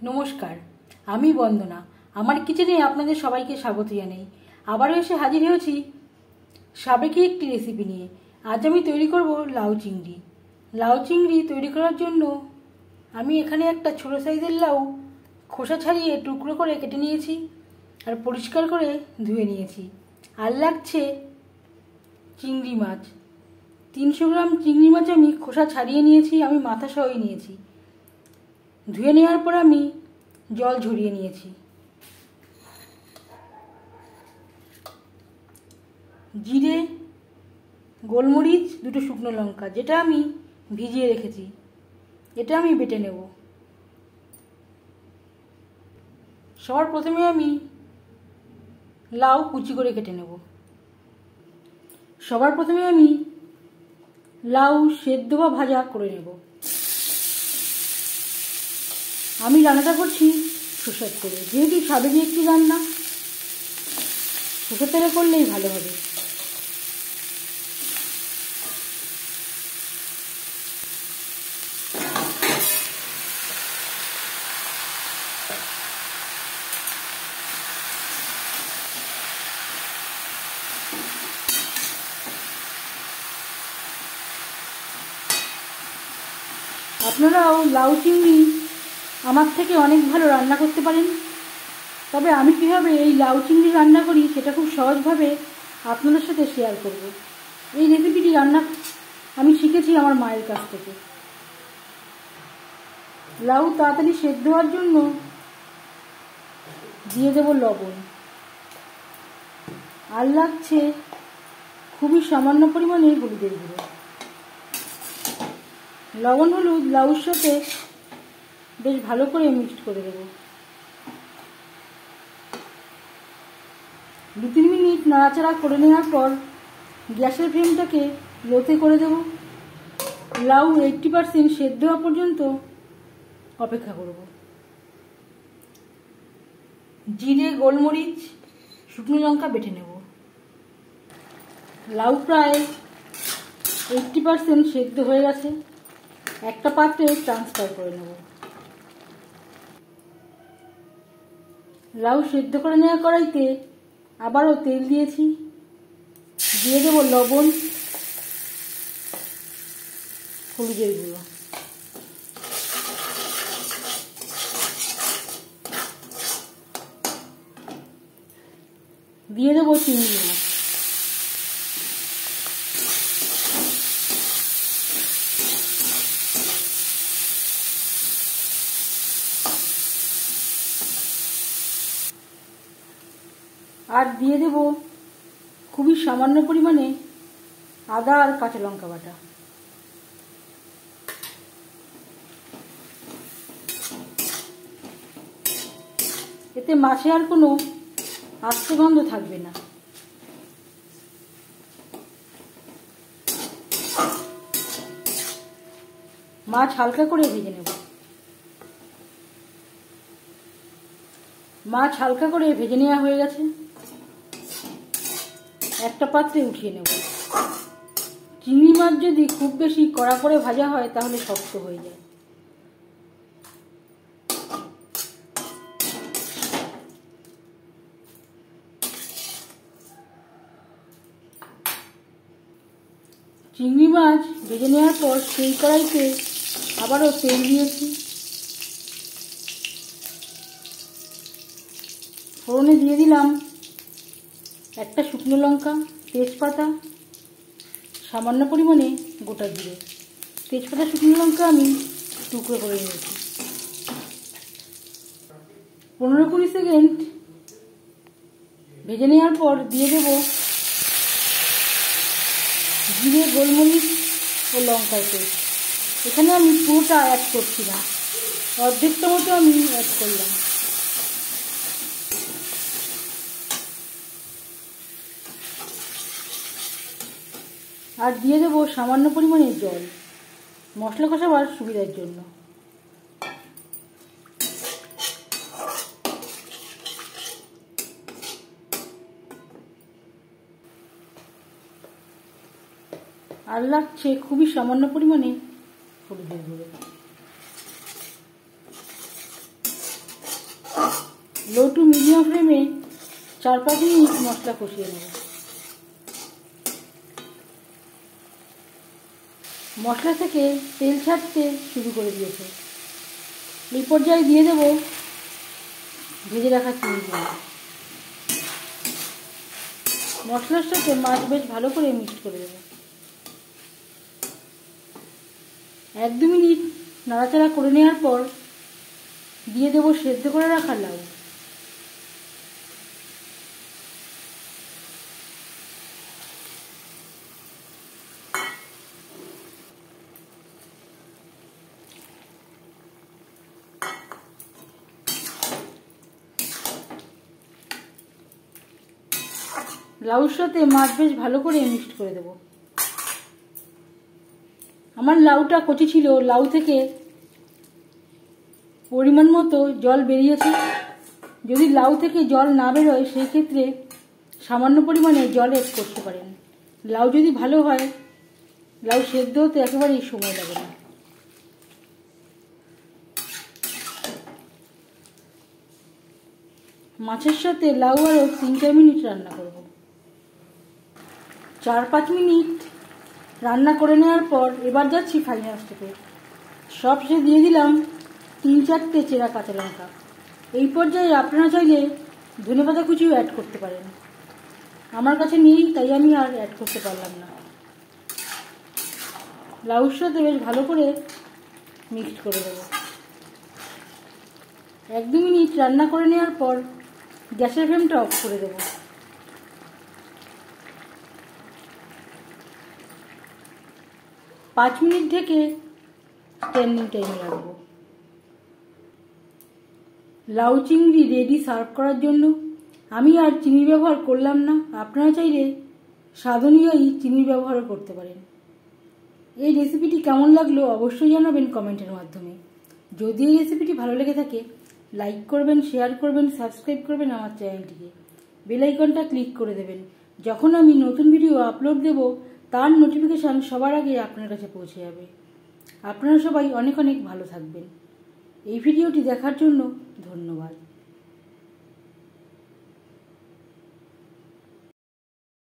নমস্কার, আমি বন্দনা। আমার কিচেনে আপনাদের সবাইকে স্বাগত জানাই। আবারও এসে হাজির হয়েছি সাবেকি একটি রেসিপি নিয়ে। আজ আমি তৈরি করব লাউ চিংড়ি। লাউ চিংড়ি তৈরি করার জন্য আমি এখানে একটা ছোটো সাইজের লাউ খোসা ছাড়িয়ে টুকরো করে কেটে নিয়েছি আর পরিষ্কার করে ধুয়ে নিয়েছি। আর লাগছে চিংড়ি মাছ। 300 গ্রাম চিংড়ি মাছ আমি খোসা ছাড়িয়ে নিয়েছি, আমি মাথা সহই নিয়েছি। ধুয়ে নেওয়ার পর আমি জল ঝরিয়ে নিয়েছি। জিরে, গোলমরিচ, 2টো শুকনো লঙ্কা, যেটা আমি ভিজিয়ে রেখেছি, এটা আমি বেটে নেব। সবার প্রথমে আমি লাউ কুচি করে কেটে নেব। সবার প্রথমে আমি লাউ সেদ্ধ বা ভাজা করে নেব। আমি রান্নাটা করছি সরষের তেলে, যেহেতু সাবেকি একটি রান্না, সরষের তেলে করলেই ভালো হবে। আপনারাও লাউ চিংড়ি আমার থেকে অনেক ভালো রান্না করতে পারেন, তবে আমি কীভাবে এই লাউ চিংড়ি রান্না করি সেটা খুব সহজভাবে আপনাদের সাথে শেয়ার করব। এই রেসিপিটি রান্না আমি শিখেছি আমার মায়ের কাছ থেকে। লাউ তাড়াতাড়ি সেদ্ধ হওয়ার জন্য দিয়ে দেব লবণ, আর লাগছে খুবই সামান্য পরিমাণে হলুদের গুঁড়ো। লবণ হলুদ লাউর সাথে বেশ ভালো করে মিক্সড করে দেব। 2-3 মিনিট নাড়াচাড়া করে নেওয়ার পর গ্যাসের ফ্লেমটাকে লোতে করে দেব। লাউ 80% সেদ্ধ হওয়া পর্যন্ত অপেক্ষা করব। জিরে, গোলমরিচ, শুকনো লঙ্কা বেটে নেব। লাউ প্রায় 80% সেদ্ধ হয়ে গেছে, একটা পাত্রে ট্রান্সফার করে নেব। লাউ সেদ্ধ করে নেওয়া কড়াইতে আবারও তেল দিয়েছি, দিয়ে দেব লবণ, হলুদের গুঁড়ো, দিয়ে দেব চিংড়ি মাছ। আর দিয়ে দেব খুবই সামান্য পরিমাণে আদা আর কাঁচা লঙ্কা বাটা। এতে মাছে আর কোনো আস্তে গন্ধ থাকবে না। মাছ হালকা করে ভেজে নেব। মাছ হালকা করে ভেজে নেওয়া হয়ে গেছে, একটা পাত্রে উঠিয়ে নেব। চিংড়ি মাছ যদি খুব বেশি কড়া করে ভাজা হয় তাহলে শক্ত হয়ে যায়। চিংড়ি মাছ ভেজে নেওয়ার পর সেই কড়াইতে আবারও তেল দিয়েছি। ফোড়নে দিয়ে দিলাম একটা শুকনো লঙ্কা, তেজপাতা, সামান্য পরিমাণে গোটা জিরে। তেজপাতা, শুকনো লঙ্কা আমি টুকরো করে নিয়েছি। 15-20 সেকেন্ড ভেজে নেওয়ার পর দিয়ে দেব জিরে, গোলমরিচ ও লঙ্কার পেস্ট। এখানে আমি পুরোটা অ্যাড করছি না, অর্ধেকটা মতো আমি অ্যাড করলাম। আর দিয়ে দেবো সামান্য পরিমাণে জল, মশলা কষাবার সুবিধার জন্য। আর লাগছে খুবই সামান্য পরিমাণে হলুদের গুঁড়ো। লো টু মিডিয়াম ফ্লেমে 4-5 মিনিট মশলা কষিয়ে নেব। মশলা থেকে তেল ছাড়তে শুরু করে দিয়েছে। এই পর্যায়ে দিয়ে দেব ভেজে রাখা চিংড়িগুলো। মশলার সাথে মাছ বেশ ভালো করে মিক্স করে দেব। 1-2 মিনিট নাড়াচাড়া করে নেওয়ার পর দিয়ে দেব সেদ্ধ করে রাখা লাউ। লাউর সাথে মাছ বেশ ভালো করে মিক্সড করে দেব। আমার লাউটা কচি ছিল, লাউ থেকে পরিমাণ মতো জল বেরিয়েছে। যদি লাউ থেকে জল না বেরোয় সেই ক্ষেত্রে সামান্য পরিমাণে জল অ্যাড করতে পারেন। লাউ যদি ভালো হয়, লাউ সেদ্ধ হতে একেবারেই সময় লাগে না। মাছের সাথে লাউ আরও 3-4 মিনিট রান্না করব। 4-5 মিনিট রান্না করে নেওয়ার পর এবার যাচ্ছি ফাইনাল স্টেপে। সবশেষে দিয়ে দিলাম 3-4টে চেরা কাঁচা লঙ্কা। এই পর্যায়ে আপনারা চাইলে ধনেপাতা কুচিও অ্যাড করতে পারেন। আমার কাছে নেই, তাই আমি আর অ্যাড করতে পারলাম না। লাউর সাথে বেশ ভালো করে মিক্সড করে দেব। 1-2 মিনিট রান্না করে নেওয়ার পর গ্যাসের ফ্লেমটা অফ করে দেব। 5 মিনিট ঢেকে স্ট্যান্ডিং টাইমে রাখবো। লাউ চিংড়ি রেডি সার্ভ করার জন্য। আমি আর চিনি ব্যবহার করলাম না, আপনারা চাইলে স্বাদ অনুযায়ী চিনির ব্যবহারও করতে পারেন। এই রেসিপিটি কেমন লাগলো অবশ্যই জানাবেন কমেন্টের মাধ্যমে। যদি এই রেসিপিটি ভালো লেগে থাকে লাইক করবেন, শেয়ার করবেন, সাবস্ক্রাইব করবেন আমার চ্যানেলটিকে। বেল আইকনটা ক্লিক করে দেবেন। যখন আমি নতুন ভিডিও আপলোড দেব তার নোটিফিকেশান সবার আগে আপনার কাছে পৌঁছে যাবে। আপনারা সবাই অনেক অনেক ভালো থাকবেন। এই ভিডিওটি দেখার জন্য ধন্যবাদ।